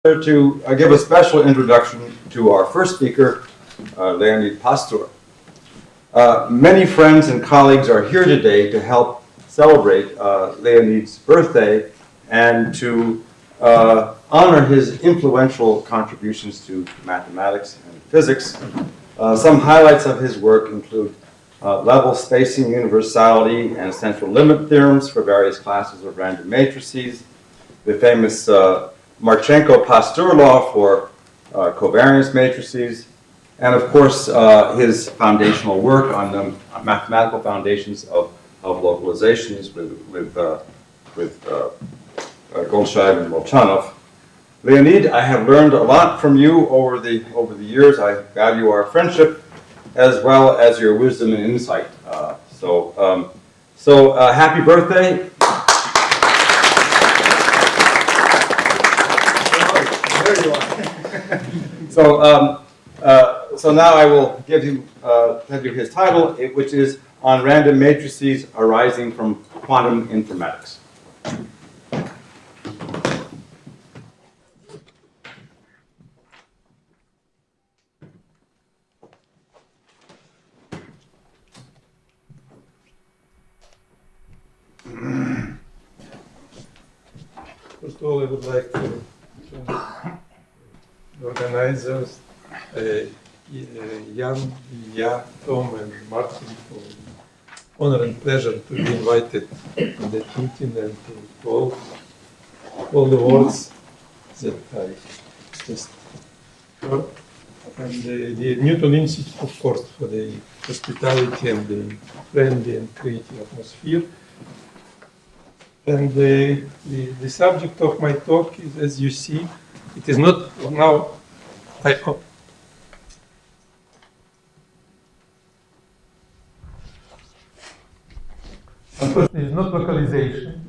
To give a special introduction to our first speaker, Leonid Pastor. Many friends and colleagues are here today to help celebrate Leonid's birthday and to honor his influential contributions to mathematics and physics. Some highlights of his work include level spacing universality and central limit theorems for various classes of random matrices, the famous Marchenko-Pastur law for covariance matrices, and of course his foundational work on the mathematical foundations of localizations with Goldscheid and Molchanov. Leonid, I have learned a lot from you over the years. I value our friendship as well as your wisdom and insight. So happy birthday. So now I will give you his title, which is On Random Matrices Arising from Quantum Informatics. First of all, I would like to organizers, Jan, Ilya, Tom, and Martin, for honor and pleasure to be invited to that meeting and to all the words that I just heard. And the Newton Institute, of course, for the hospitality and the friendly and creative atmosphere. And the subject of my talk is, as you see, it is not now. Unfortunately, it's not localization,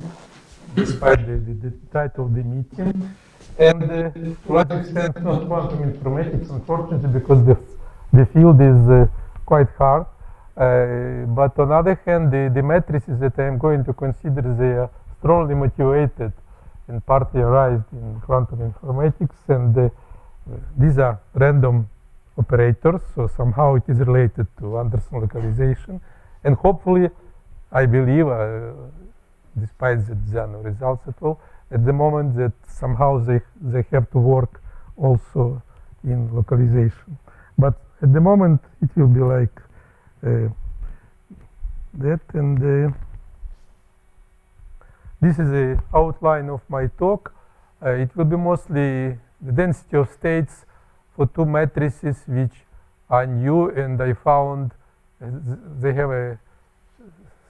despite the title of the meeting, and to a large extent not quantum informatics, unfortunately, because the field is quite hard. But on the other hand, the matrices that I am going to consider, they are strongly motivated and partly arised in quantum informatics, and these are random operators, so somehow it is related to Anderson localization, and hopefully, I believe, despite that there are no results at all, at the moment that somehow they have to work also in localization. But at the moment, it will be like that, and this is the outline of my talk. It will be mostly the density of states for two matrices which are new, and I found they have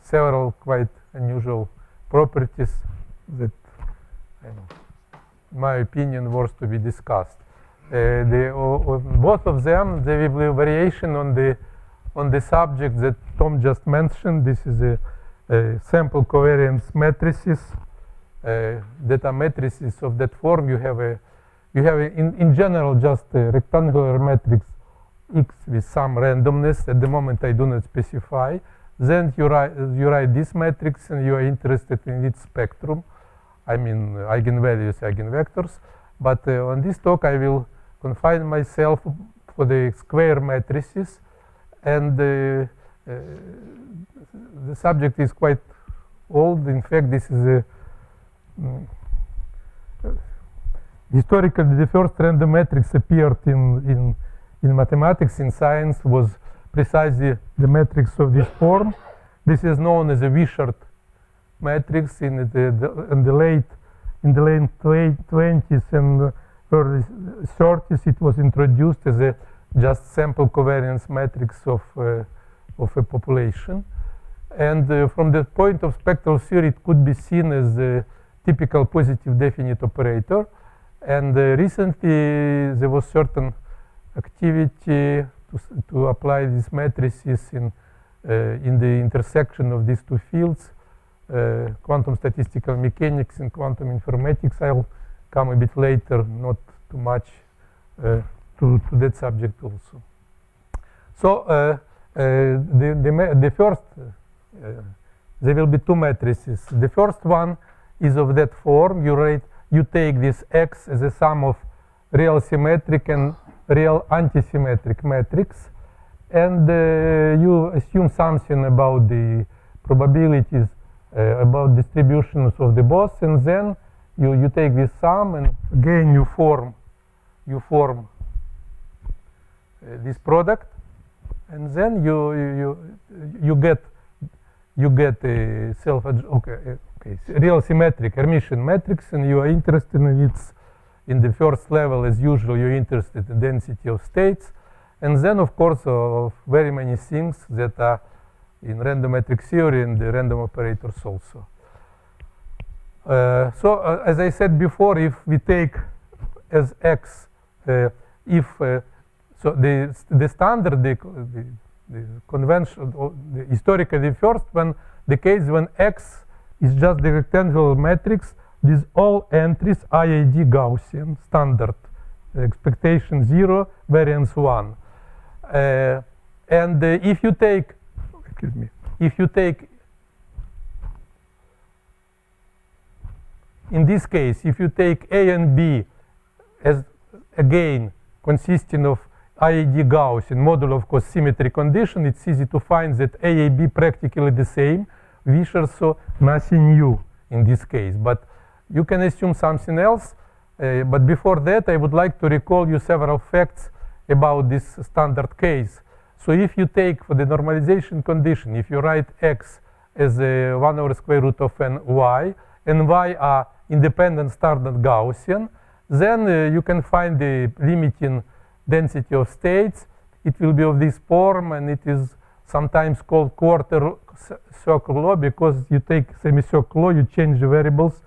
several quite unusual properties that, in my opinion, worth to be discussed. Both of them, there will be variation on the subject that Tom just mentioned. This is a sample covariance matrices that are matrices of that form. You have in general just a rectangular matrix X with some randomness. At the moment, I do not specify. Then you write this matrix, and you are interested in its spectrum. I mean eigenvalues, eigenvectors. But on this talk, I will confine myself for the square matrices, and the subject is quite old. In fact, this is historically the first random matrix appeared in mathematics. In science was precisely the matrix of this form. This is known as a Wishart matrix. In the late 20s and early 30s, it was introduced as a just sample covariance matrix of a population. And from the point of spectral theory, it could be seen as a typical positive definite operator. And recently, there was certain activity to apply these matrices in the intersection of these two fields, quantum statistical mechanics and quantum informatics. I'll come a bit later, not too much to that subject also. So the first, there will be two matrices. The first one is of that form. You take this X as a sum of real symmetric and real antisymmetric matrix, and you assume something about the probabilities, about distributions of the both, and then you take this sum, and again you form this product, and then you get a real symmetric Hermitian matrix, and you are interested in its, in the first level, as usual, you're interested in density of states, and then of course of very many things that are in random matrix theory and the random operators also. As I said before, if we take as x, so the standard, the conventional, historically the first one, the case when x is just the rectangular matrix with all entries IID Gaussian standard, expectation 0, variance 1. And if you take, in this case, if you take A and B as again consisting of IID Gaussian modulo of course symmetry condition, it's easy to find that A and B practically the same, Vischer, so nothing new in this case. But you can assume something else. But before that, I would like to recall you several facts about this standard case. So if you take for the normalization condition, if you write x as 1 over square root of n y, and y are independent standard Gaussian, then you can find the limiting density of states. It will be of this form, and it is sometimes called quarter circle law, because you take semicircle law, you change the variables,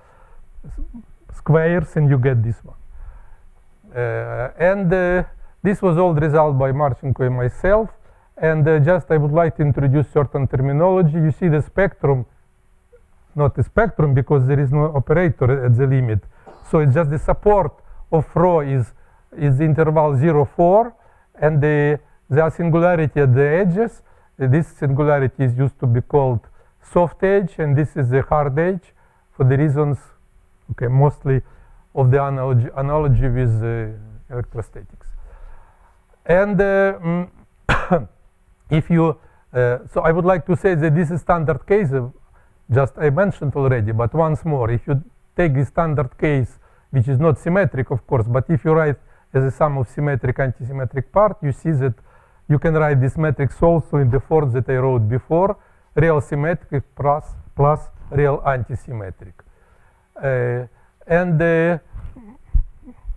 squares, and you get this one. This was all resolved by Marchenko and myself. And just I would like to introduce certain terminology. You see the spectrum, not a spectrum because there is no operator at the limit. So it's just the support of rho is the interval 0, 4, and the singularity at the edges. This singularity is used to be called soft edge, and this is the hard edge for the reasons, okay, mostly of the analogy with electrostatics. And if you, so I would like to say that this is standard case, just I mentioned already, but once more, if you take the standard case, which is not symmetric, of course, but if you write as a sum of symmetric, anti-symmetric part, you see that you can write this matrix also in the form that I wrote before, real symmetric plus real anti-symmetric. And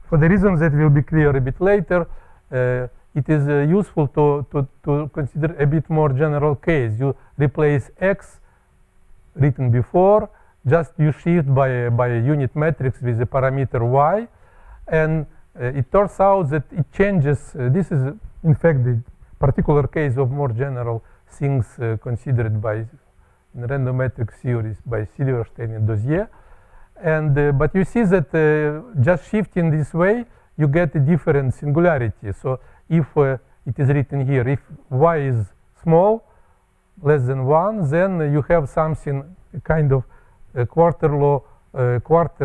for the reasons that will be clear a bit later, it is useful to consider a bit more general case. You replace x written before, just you shift by a unit matrix with a parameter y, and it turns out that it changes. This is in fact the particular case of more general things considered by in random matrix theories by Silverstein and Dozier. And but you see that just shifting this way, you get a different singularity. So if it is written here, if y is small, less than 1, then you have something kind of a quarter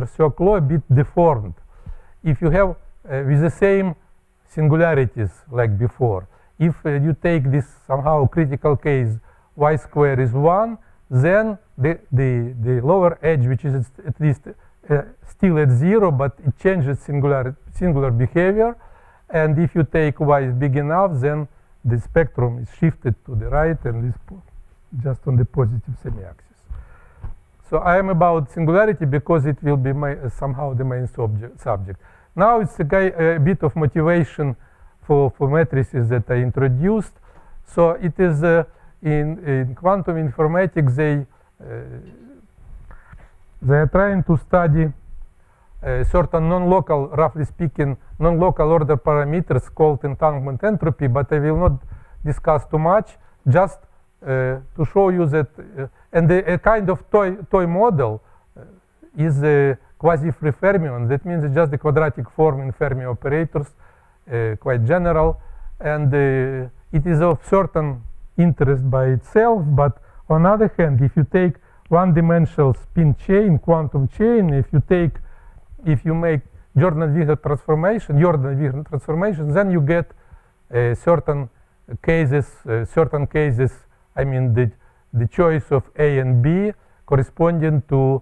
circle law, a bit deformed. If you have with the same singularities like before, if you take this somehow critical case, y square is 1, then the lower edge, which is at least still at 0, but it changes singular behavior. And if you take y is big enough, then the spectrum is shifted to the right and is just on the positive semi-axis. So I am about singularity because it will be somehow the main subject. Now it's a bit of motivation for matrices that I introduced. So it is in quantum informatics, they are trying to study certain non-local, roughly speaking, non-local order parameters called entanglement entropy, but I will not discuss too much, just to show you that, and a kind of toy model is a quasi-free fermion. That means it's just the quadratic form in Fermi operators, quite general, and it is of certain interest by itself. But on the other hand, if you take one-dimensional spin chain, quantum chain, if you make Jordan-Wigner transformation, then you get certain cases, I mean the choice of A and B corresponding to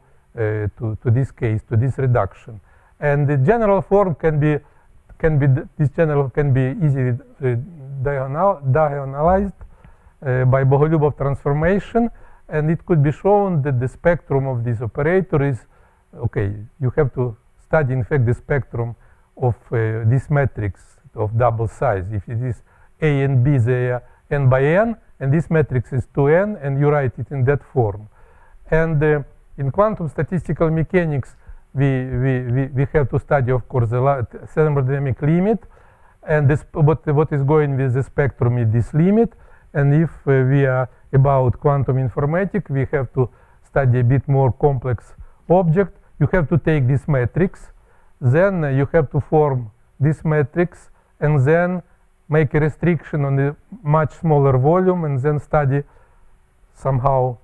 this case, to this reduction. And the general form can be easily diagonalized by Bogolyubov transformation, and it could be shown that the spectrum of this operator is, okay, you have to study in fact the spectrum of this matrix of double size. If it is A and B, they are n by n, and this matrix is 2n, and you write it in that form. And in quantum statistical mechanics, we have to study, of course, the thermodynamic limit, and this, what is going with the spectrum is this limit. And if we are about quantum informatics, we have to study a bit more complex object. You have to take this matrix, then you have to form this matrix, and then make a restriction on a much smaller volume, and then study somehow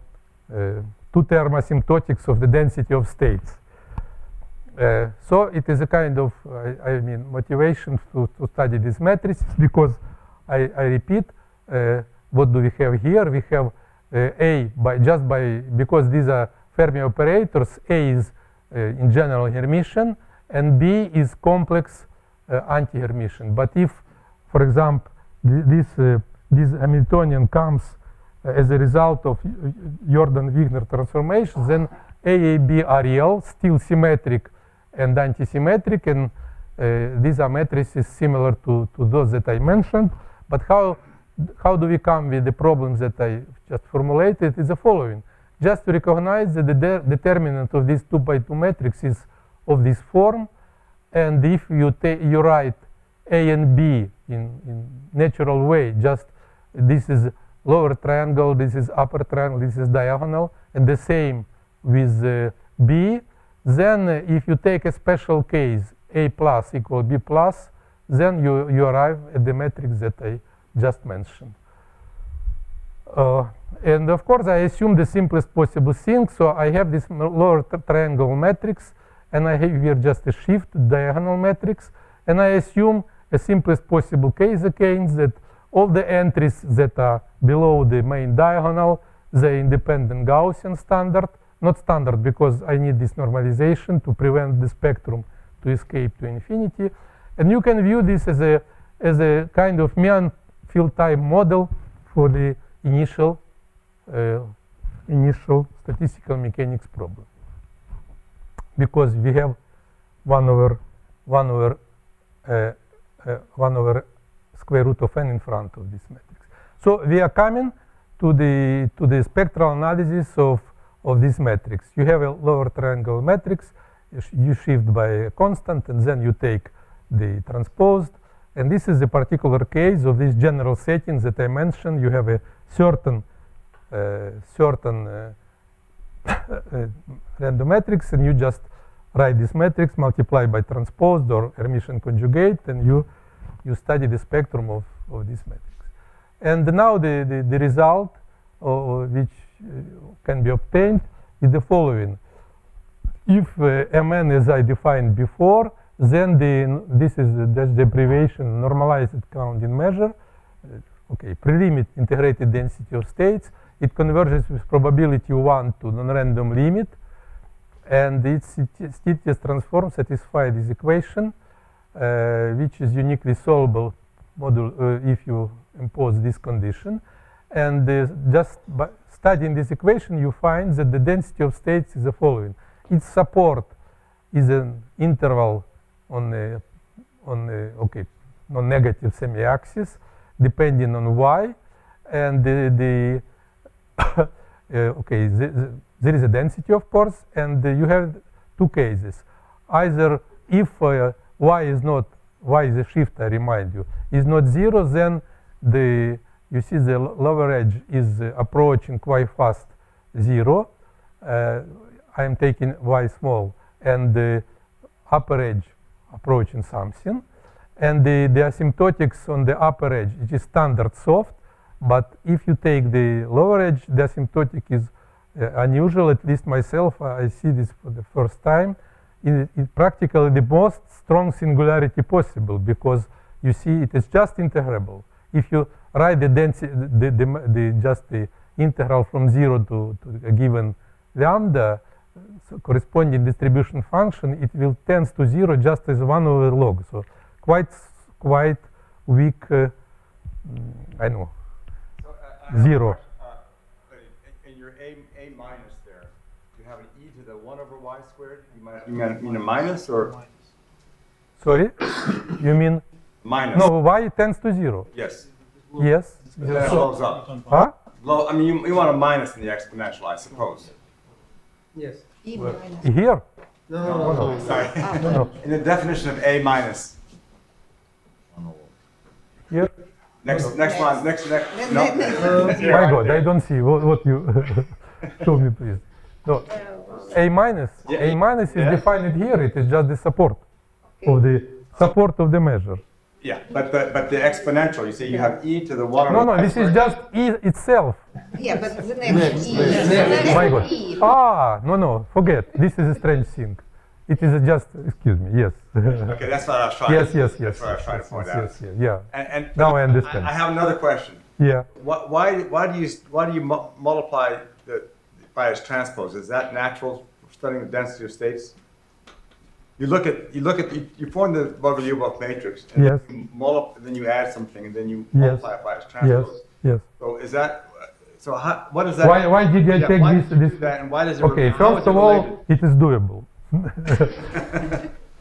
two-term asymptotics of the density of states. So it is a kind of, I mean, motivation to study these matrices, because I repeat, what do we have here? We have A because these are Fermi operators, A is in general Hermitian, and B is complex anti-Hermitian. But if, for example, this Hamiltonian comes as a result of Jordan-Wigner transformation, then A and B are real, still symmetric and anti-symmetric, and these are matrices similar to those that I mentioned. But how do we come with the problems that I just formulated is the following. Just to recognize that the determinant of this 2 by 2 matrix is of this form, and if you write A and B in natural way, just this is lower triangle, this is upper triangle, this is diagonal, and the same with B, then if you take a special case, A plus equal B plus, then you arrive at the matrix that I just mentioned. And of course, I assume the simplest possible thing. So I have this lower triangle matrix, and I have here just a shift diagonal matrix. And I assume a simplest possible case again that all the entries that are below the main diagonal, the independent Gaussian standard, not standard because I need this normalization to prevent the spectrum to escape to infinity. And you can view this as a kind of mean field time model for the initial statistical mechanics problem, because we have 1 over square root of n in front of this matrix. So we are coming to the spectral analysis of this matrix. You have a lower triangle matrix, you shift by a constant, and then you take the transposed. And this is a particular case of this general settings that I mentioned. You have a certain random matrix, and you just write this matrix, multiply by transposed or Hermitian conjugate, and you study the spectrum of this matrix. And now the result which can be obtained is the following. If Mn as I defined before, then this is the abbreviation normalized counting measure. Okay, prelimit integrated density of states. It converges with probability 1 to non-random limit, and its Stieltjes transform satisfies this equation, which is uniquely solvable if you impose this condition. And just by studying this equation, you find that the density of states is the following. Its support is an interval on non-negative semi-axis, depending on y, and there is a density, of course, and you have two cases. Either if y is a shift, I remind you, is not 0, then you see the lower edge is approaching quite fast 0. I am taking y small, and the upper edge approaching something. And the asymptotics on the upper edge, it is standard soft, but if you take the lower edge, the asymptotic is unusual. At least myself, I see this for the first time. practically the most strong singularity possible, because you see it is just integrable. If you write the density, just the integral from 0 to a given lambda, so corresponding distribution function, it will tends to 0 just as 1 over log. So quite weak, I know, So, 0. in your a minus there, you have an e to the 1 over y squared? You mean a minus or? Sorry, you mean? Minus. No, y tends to 0. Yes. Yes. Then it blows up. Huh? I mean, you want a minus in the exponential, I suppose. Yes. E minus. Here? No, sorry. No. In the definition of a minus. Here? Next one. Next. No. My God, I don't see what you show me, please. No, a minus. Yeah, A minus is yeah. defined here. It is just the support of the measure. Yeah, but the exponential, you say you have e to the 1 No, over y this is squared. just e itself. Yeah, but the next E. The next My God. E. No, forget. This is a strange thing. It is just, excuse me, yes. Okay, that's what I was trying. Yes. That's what I was trying to point out. Yes, yeah. And Now I understand. I have another question. Yeah. Why do you multiply by its transpose? Is that natural for studying the density of states? You form the Bogoliubov matrix, and Yes. then you add something, and then you Yes. multiply it by its transpose. Yes. So is that? So what is that? Why did I take why this? did you This? do that, and why does it? Okay, how first is it of all, related? it is doable.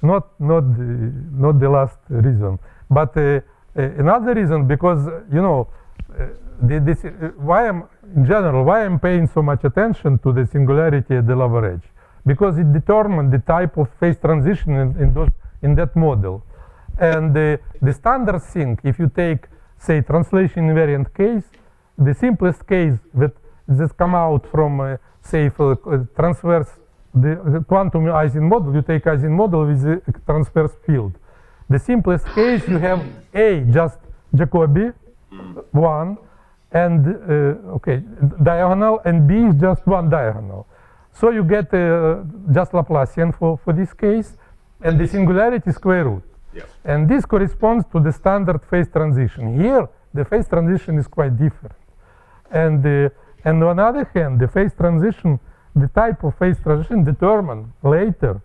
not the last reason, but another reason, because why I'm paying so much attention to the singularity at the lower edge, because it determines the type of phase transition in that model, and the standard thing, if you take, say, translation invariant case, the simplest case that come out from say for transverse the quantum Ising model, you take Ising model with the transverse field. The simplest case, you have A just Jacobi, 1, and diagonal, and B is just one diagonal. So you get just Laplacian for this case, and the singularity square root. Yeah. And this corresponds to the standard phase transition. Here, the phase transition is quite different. And on the other hand, the phase transition, the type of phase transition determined later.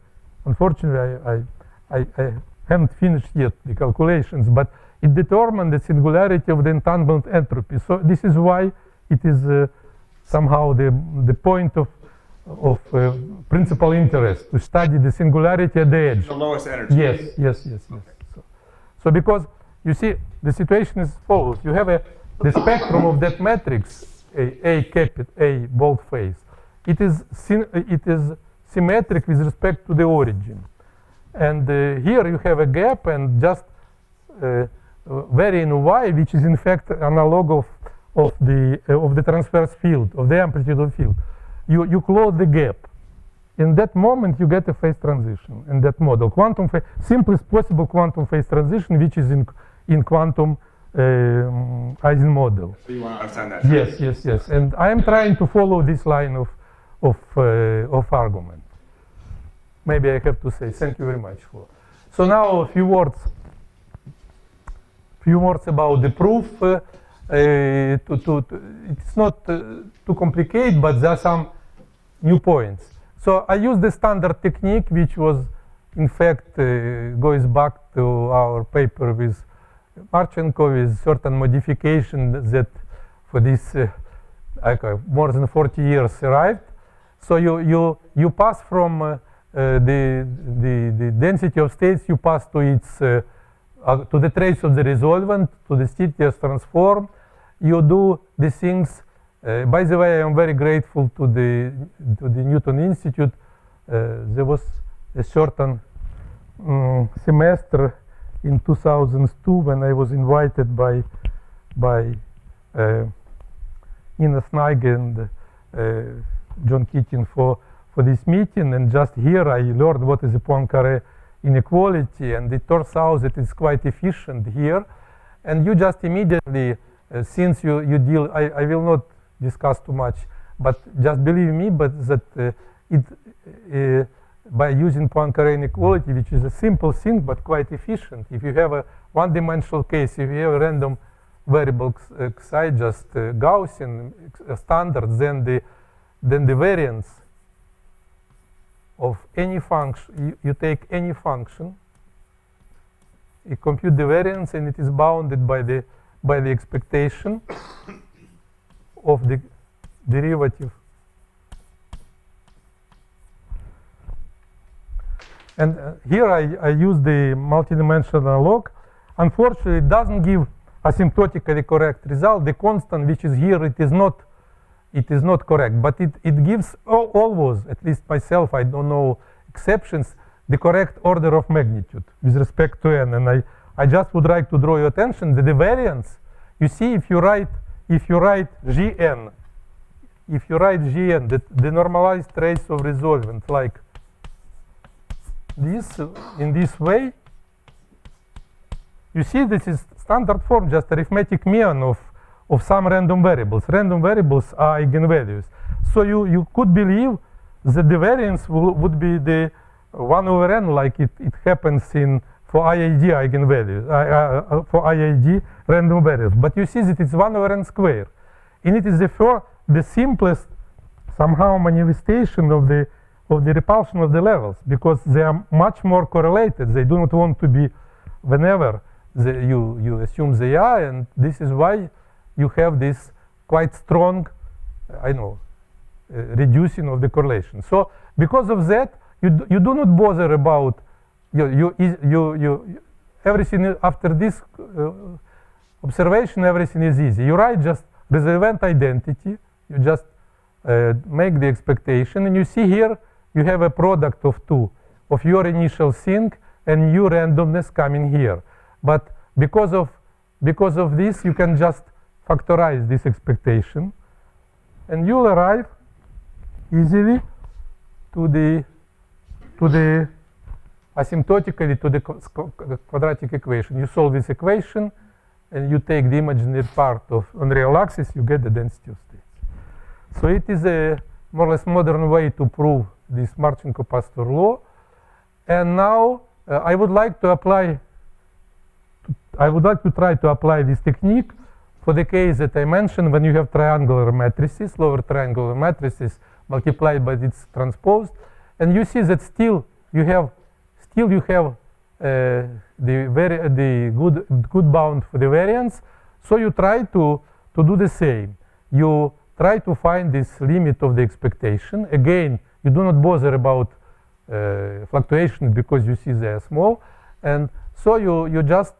Unfortunately, I haven't finished yet the calculations, but it determined the singularity of the entanglement entropy. So this is why it is somehow the point of principal interest to study the singularity at the edge. The lowest energy. Yes. So because you see, the situation is follows. You have the spectrum of that matrix, A bold phase. It is symmetric with respect to the origin, and here you have a gap, and just vary in y, which is in fact analog of the transverse field, of the amplitude of field. You close the gap. In that moment, you get a phase transition in that model. Quantum phase, simplest possible quantum phase transition, which is in quantum Ising model. So you want to understand that? Yes. And I am trying to follow this line of argument. Maybe I have to say thank you very much for. So now a few words about the proof. It's not too complicated, but there are some new points. So I use the standard technique, which was, in fact, goes back to our paper with Marchenko, with certain modification that for this more than 40 years arrived. So you pass from the density of states, you pass to its to the trace of the resolvent, to the Stieltjes transform. You do the things. By the way, I am very grateful to the Newton Institute. There was a certain semester in 2002 when I was invited by Nina Snage and John Keating for this meeting, and just here I learned what is a Poincaré inequality, and it turns out that it's quite efficient here. And you just immediately, since you deal, I will not discuss too much, but just believe me, but that by using Poincare inequality, which is a simple thing but quite efficient. If you have a one-dimensional case, if you have a random variable xi, just Gaussian standard, then the variance of any function, you take any function, you compute the variance, and it is bounded by the expectation of the derivative. And here I use the multidimensional analog. Unfortunately, it doesn't give asymptotically correct result. The constant which is here, it is not correct, but it gives always, at least myself, I don't know exceptions, the correct order of magnitude with respect to n. And I just would like to draw your attention that the variance, you see, if you write Gn, the normalized trace of resolvent like this, in this way, you see this is standard form, just arithmetic mean of some random variables. Random variables are eigenvalues. So you could believe that the variance would be the 1 over n, like it happens for IID eigenvalues, for IID random variables. But you see that it's 1 over n squared. And it is therefore the simplest somehow manifestation of the repulsion of the levels, because they are much more correlated. They do not want to be whenever you assume they are, and this is why you have this quite strong, reducing of the correlation. So because of that, you do not bother about everything after this observation. Everything is easy. You write just resolvent identity. You just make the expectation, and you see here you have a product of two, of your initial thing and new randomness coming here. But because of this, you can just factorize this expectation, and you'll arrive easily to the asymptotically to the quadratic equation. You solve this equation, and you take the imaginary part on real axis, you get the density of states. So it is a more or less modern way to prove this Marchenko-Pastor law. And now I would like to try to apply this technique for the case that I mentioned, when you have triangular matrices, lower triangular matrices multiplied by its transpose, and you see that still you have the good bound for the variance. So you try to do the same. You try to find this limit of the expectation. Again, you do not bother about fluctuation because you see they are small, and so you just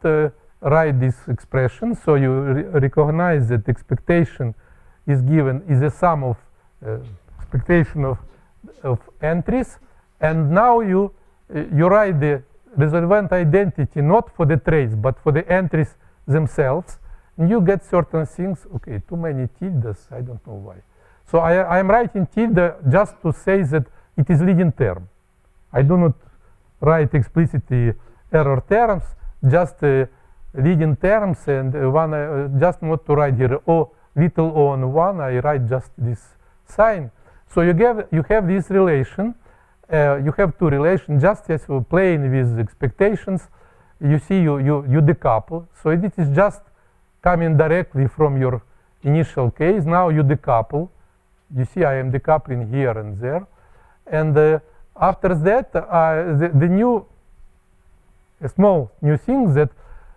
write this expression. So you recognize that expectation is a sum of expectation of entries, and now you write the resolvent identity not for the trace but for the entries themselves, and you get certain things. Okay, too many tildes, I don't know why. So I am writing tilde just to say that it is leading term. I do not write explicitly error terms, just leading terms, and just not to write here little o on 1, I write just this sign. So you have this relation. You have two relations, just as you're playing with expectations. You see you decouple. So it is just coming directly from your initial case. Now you decouple. You see I am decoupling here and there. And after that, a small new thing that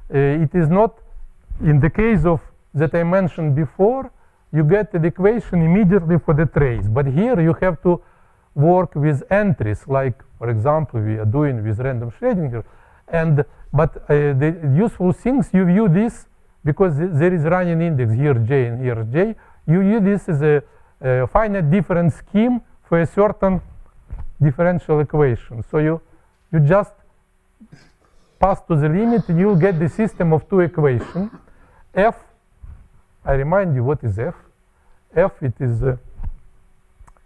it is not, in the case of that I mentioned before, you get the equation immediately for the trace. But here you have to work with entries, like, for example, we are doing with random Schrödinger. But the useful things, you view this, because there is running index here j and here j, you use this as a finite difference scheme for a certain differential equation. So you just pass to the limit, and you get the system of two equations. F, I remind you what is F. F, it is,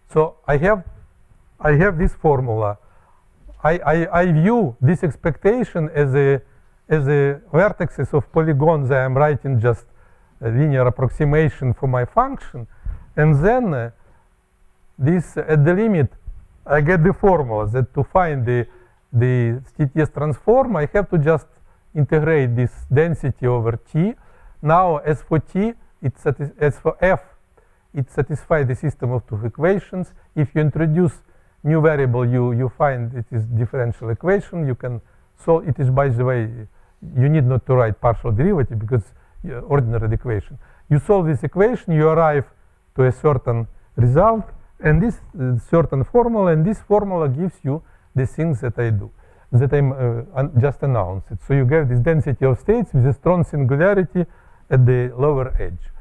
so I have this formula. I view this expectation as a vertices of polygons. I am writing just a linear approximation for my function, and then this at the limit I get the formula that to find the TTS transform, I have to just integrate this density over T. Now, as for T, as for F, it satisfies the system of two equations. If you introduce new variable, you find it is differential equation. You can solve it. Is, by the way, you need not to write partial derivative because ordinary equation. You solve this equation, you arrive to a certain result, and this certain formula, and this formula gives you the things that I do, that I'm just announced it. So you get this density of states with a strong singularity at the lower edge.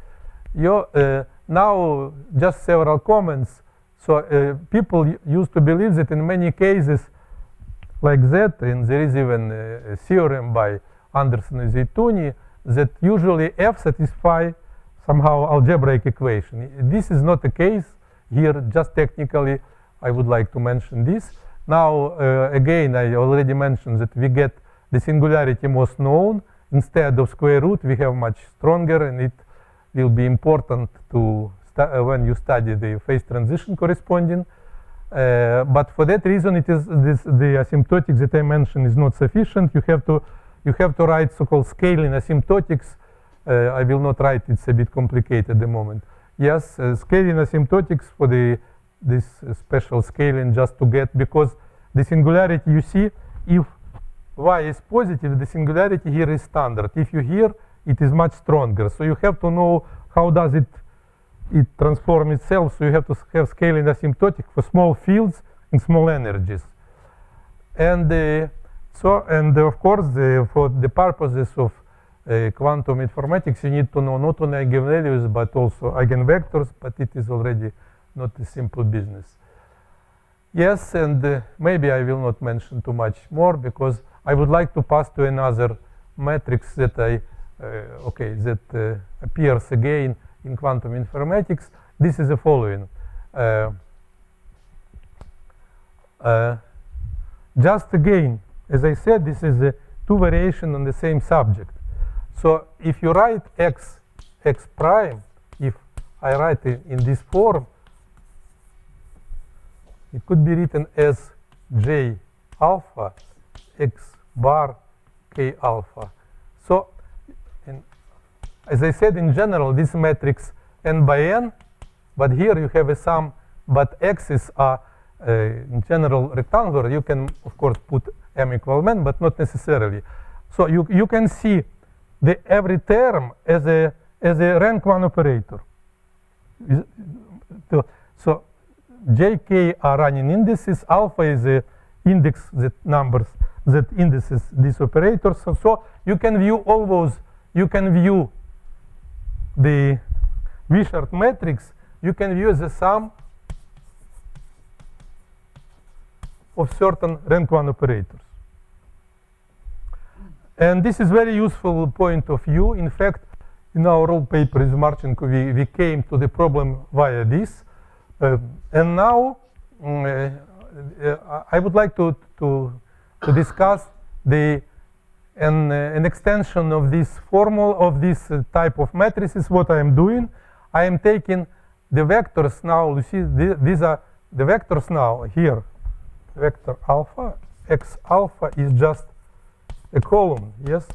Now, just several comments. So people used to believe that in many cases like that, and there is even a theorem by Anderson and Zeytouni, that usually F satisfy somehow algebraic equation. This is not the case here. Just technically, I would like to mention this. Now, again, I already mentioned that we get the singularity most known. Instead of square root, we have much stronger, and it will be important to when you study the phase transition corresponding. But for that reason, it is the asymptotics that I mentioned is not sufficient. You have to write so-called scaling asymptotics. I will not write; it's a bit complicated at the moment. Yes, scaling asymptotics for this special scaling just to get, because the singularity you see, if y is positive, the singularity here is standard. If you here, it is much stronger. So you have to know how does it transform itself. So you have to have scaling asymptotic for small fields and small energies. And of course, for the purposes of quantum informatics, you need to know not only eigenvalues but also eigenvectors. But it is already not a simple business. Yes, and maybe I will not mention too much more because I would like to pass to another matrix that appears again in quantum informatics. This is the following. Just again, as I said, this is a two variation on the same subject. So if you write x prime, if I write it in this form, it could be written as j alpha x bar k alpha. So, as I said, in general, this matrix n by n, but here you have a sum, but x's are in general rectangular. You can, of course, put m equal n, but not necessarily. So you can see every term as a rank 1 operator. So jk are running indices. Alpha is the index that indices these operators. So you can view all those. You can view the Wishart matrix. You can view the sum of certain rank 1 operators. And this is very useful point of view. In fact, in our old paper with Marchenko, we came to the problem via this. And now I would like to discuss an extension of this formula of this type of matrices. What I am doing, I am taking the vectors now. You see, these are the vectors now here. Vector alpha, x alpha is just a column, yes?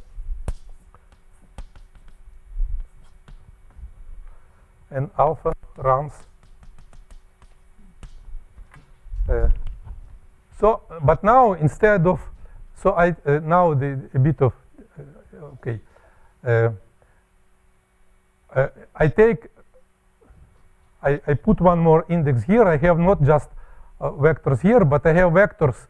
And alpha runs. But now instead of, now a bit of, okay. I put one more index here. I have not just vectors here, but I have vectors,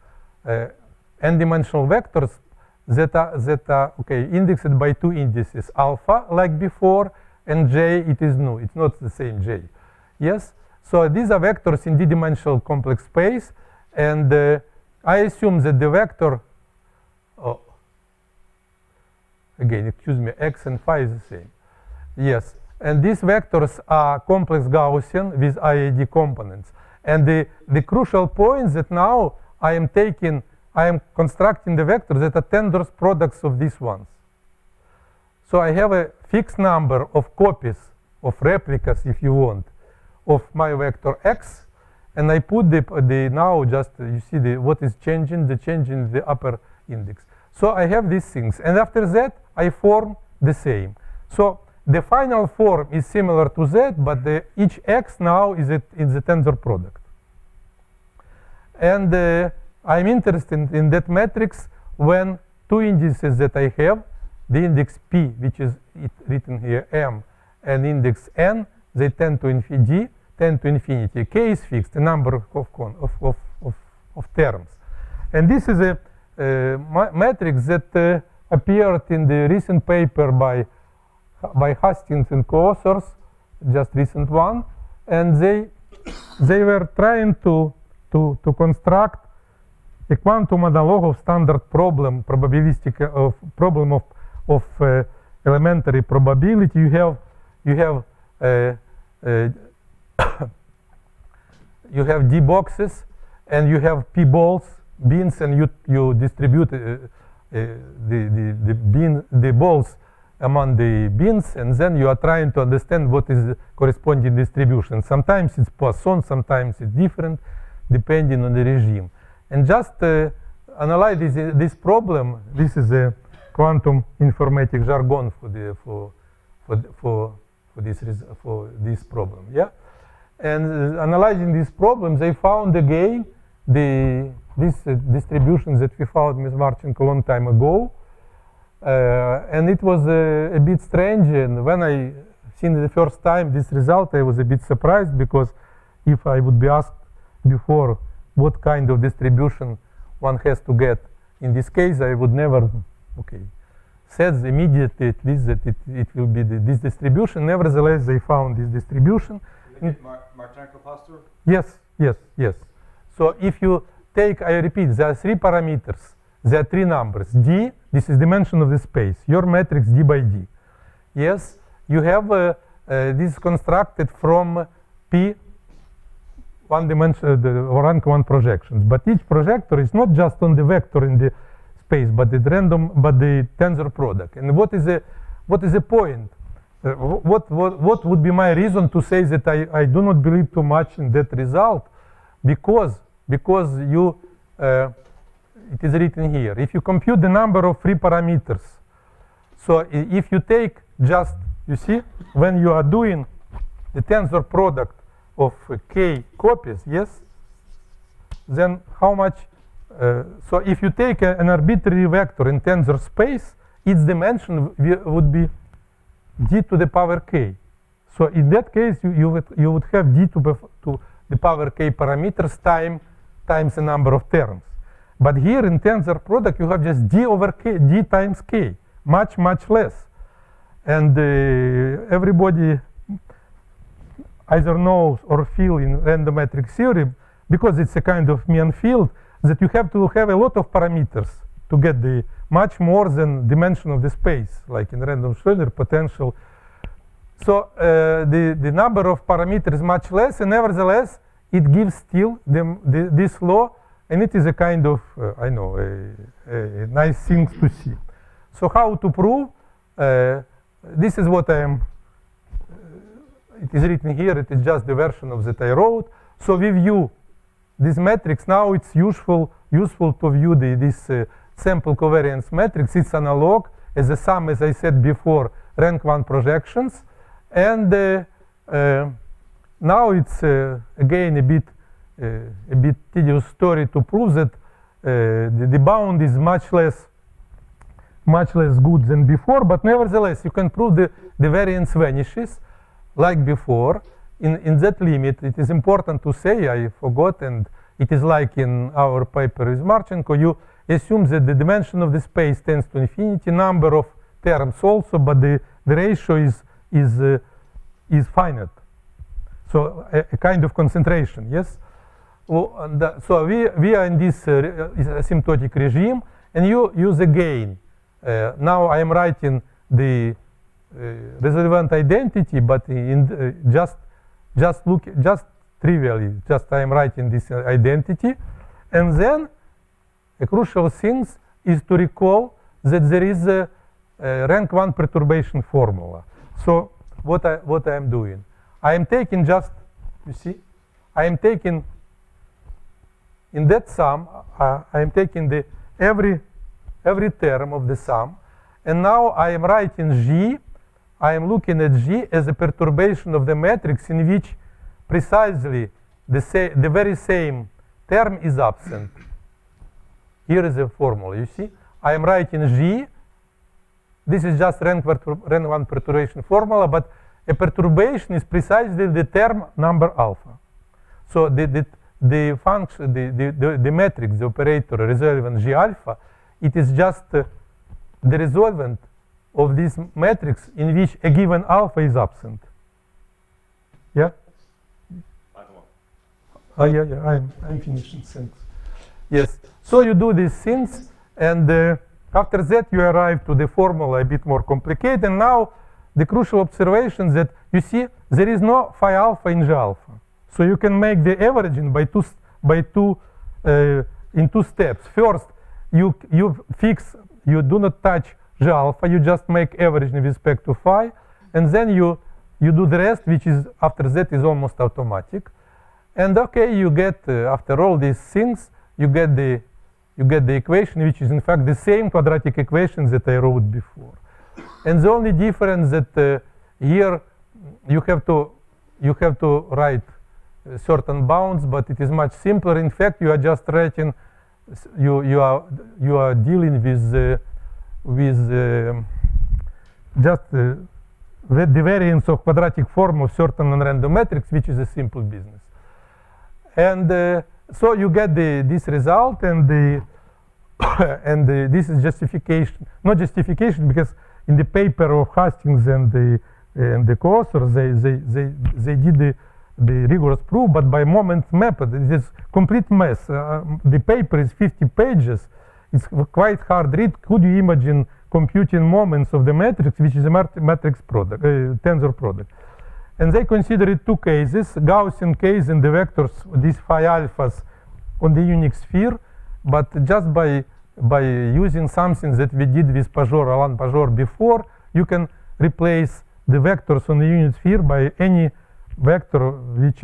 n-dimensional vectors that are indexed by two indices, alpha like before, and j it is new. It's not the same j. Yes. So these are vectors in d-dimensional complex space, and I assume that the vector, again, excuse me, x and phi is the same. Yes. And these vectors are complex Gaussian with IAD components. And the crucial point is that now I am constructing the vectors that are tensor products of these ones. So I have a fixed number of copies, of replicas, if you want, of my vector x, and I put the now just you see what is changing, the change in the upper index. So I have these things, and after that I form the same. So the final form is similar to that, but each x now is the tensor product. And I'm interested in that matrix when two indices that I have, the index p, which is written here m, and index n, they tend to infinity. K is fixed, the number of terms. And this is a matrix that appeared in the recent paper by Hastings and co-authors, just recent one, and they were trying to construct a quantum analog of standard problem, probabilistic problem of elementary probability. You have D boxes, and you have P beans, and you distribute the balls among the beans, and then you are trying to understand what is the corresponding distribution. Sometimes it's Poisson, sometimes it's different, depending on the regime. And just analyze this problem. This is a quantum informatics jargon for this problem. Yeah, and analyzing these problems, they found again these distributions that we found Ms. Marchenko a long time ago. And it was a bit strange, and when I seen the first time this result, I was a bit surprised, because if I would be asked before what kind of distribution one has to get in this case, I would never, said immediately at least that it will be this distribution. Nevertheless, they found this distribution. Marchenko Pastor? Yes. So if you take, I repeat, there are three parameters. There are three numbers. D, this is dimension of the space. Your matrix D by D. Yes, you have this constructed from P one dimension, or rank one projections. But each projector is not just on the vector in the space, but the tensor product. And what is the point? What would be my reason to say that I do not believe too much in that result? Because you it is written here. If you compute the number of free parameters, so if you take just, you see, when you are doing the tensor product of k copies, yes, then how much, so if you take an arbitrary vector in tensor space, its dimension would be d to the power k. So in that case, you would have d to the power k parameters times the number of terms. But here in tensor product, you have just d over k, d times k, much less. And everybody either knows or feel in random matrix theory, because it's a kind of mean field, that you have to have a lot of parameters to get the much more than dimension of the space, like in random Schroeder potential. So the number of parameters is much less, and nevertheless, it gives still this law. And it is a kind of, I know, a nice thing to see. So how to prove? This is what I am, it is written here, it is just the version of that I wrote. So we view this matrix. Now it's useful to view this sample covariance matrix. It's analog as a sum, as I said before, rank one projections. And now it's again a bit tedious story to prove that the bound is much less good than before, but nevertheless you can prove the variance vanishes like before. In that limit, it is important to say, I forgot, and it is like in our paper with Marchenko, you assume that the dimension of the space tends to infinity, number of terms also, but the ratio is finite. So a kind of concentration, yes? So we are in this asymptotic regime, and you use a gain. Now I am writing the resolvent identity, but in just trivially, I am writing this identity, and then a crucial thing is to recall that there is a rank one perturbation formula. So what I am doing, I am taking just, you see, I am taking in that sum, I am taking the every term of the sum, and now I am writing G. I am looking at G as a perturbation of the matrix in which precisely the very same term is absent. Here is a formula. You see, I am writing G. This is just rank 1 perturbation formula, but a perturbation is precisely the term number alpha. So the function, the matrix, the operator resolvent G alpha, it is just the resolvent of this matrix in which a given alpha is absent. Yeah? Yeah, I'm finishing things. Yes. So you do these things, and after that you arrive to the formula a bit more complicated. And now the crucial observation that you see there is no phi alpha in G alpha. So you can make the averaging in two steps. First, you do not touch G alpha, you just make average in respect to phi, and then you do the rest, which is after that is almost automatic. And okay, you get after all these things, you get the equation, which is in fact the same quadratic equation that I wrote before. And the only difference that here you have to write certain bounds, but it is much simpler. In fact, you are just writing, you are dealing with just the variance of quadratic form of certain non-random matrix, which is a simple business. And so you get this result, and this is justification, not justification, because in the paper of Hastings and the co-authors, they did the rigorous proof, but by moment method. It is complete mess. The paper is 50 pages. It's quite hard read. Could you imagine computing moments of the matrix, which is a matrix product, tensor product? And they considered two cases: Gaussian case and the vectors, these phi alphas on the unit sphere. But just by using something that we did with Alain Pajor before, you can replace the vectors on the unit sphere by any vector which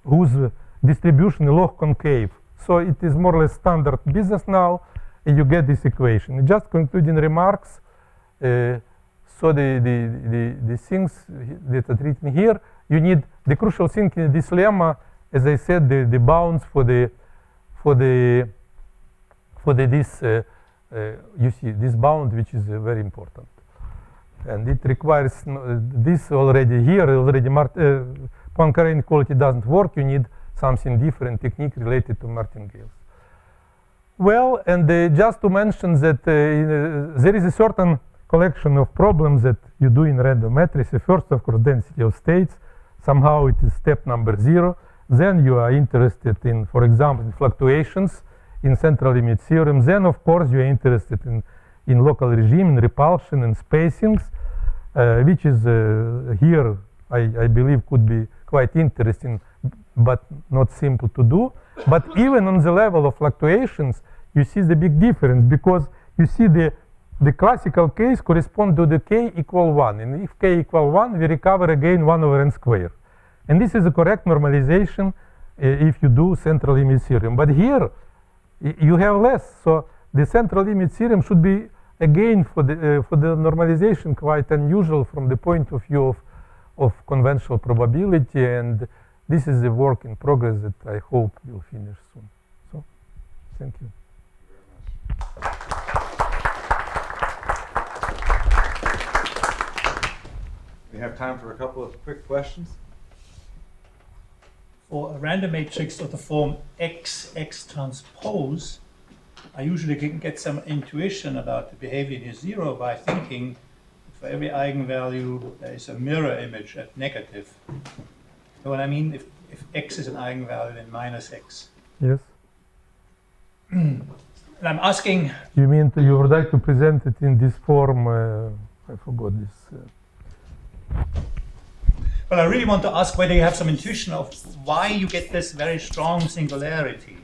whose distribution is log concave. So it is more or less standard business now, and you get this equation. Just concluding remarks. So the things that are written here, you need the crucial thing in this lemma, as I said, the bounds for this you see this bound, which is very important, and it requires this already here. Already Poincare inequality doesn't work. You need something different technique related to martingales. Well, and just to mention that there is a certain collection of problems that you do in random matrices. First, of course, density of states. Somehow it is step number 0. Then you are interested in, for example, in fluctuations in central limit theorem. Then, of course, you are interested in local regime, in repulsion and spacings, which is here, I believe, could be quite interesting, but not simple to do. But even on the level of fluctuations, you see the big difference, because you see the classical case corresponds to the k equal 1. And if k equal 1, we recover again 1 over n squared. And this is a correct normalization if you do central limit theorem. But here, you have less. So the central limit theorem should be, again, for the normalization, quite unusual from the point of view of conventional probability. And this is a work in progress that I hope will finish soon. So, thank you. We have time for a couple of quick questions. For a random matrix of the form X transpose, I usually can get some intuition about the behavior near 0 by thinking for every eigenvalue there is a mirror image at negative. You know what I mean? If X is an eigenvalue, then minus X. Yes. And I'm asking... You mean you would like to present it in this form? I forgot this. Well, I really want to ask whether you have some intuition of why you get this very strong singularity.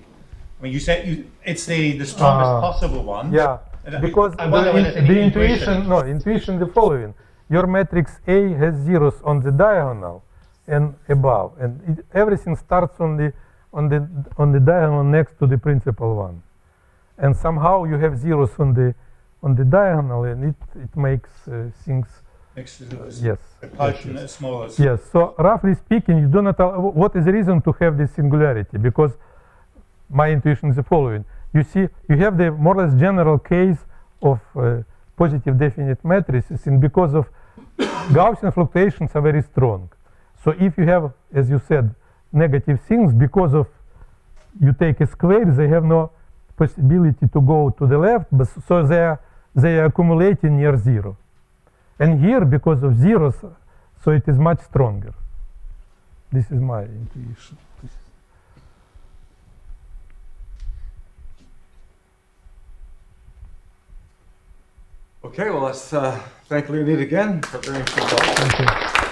I mean, you said it's the strongest possible one. Yeah, because the intuition the following. Your matrix A has zeros on the diagonal and above, and everything starts on the on the diagonal next to the principal one, and somehow you have zeros on the diagonal, and it makes things Makes the yes. repulsion as small as. Yes. So roughly speaking, you do not. What is the reason to have this singularity? Because my intuition is the following: you see, you have the more or less general case of positive definite matrices, and because of Gaussian fluctuations are very strong. So if you have, as you said, negative things, because of you take a square, they have no possibility to go to the left, but so they are accumulating near zero. And here, because of zeros, so it is much stronger. This is my intuition. Okay, well, let's thank Leonid again for very interesting talk. Thank you.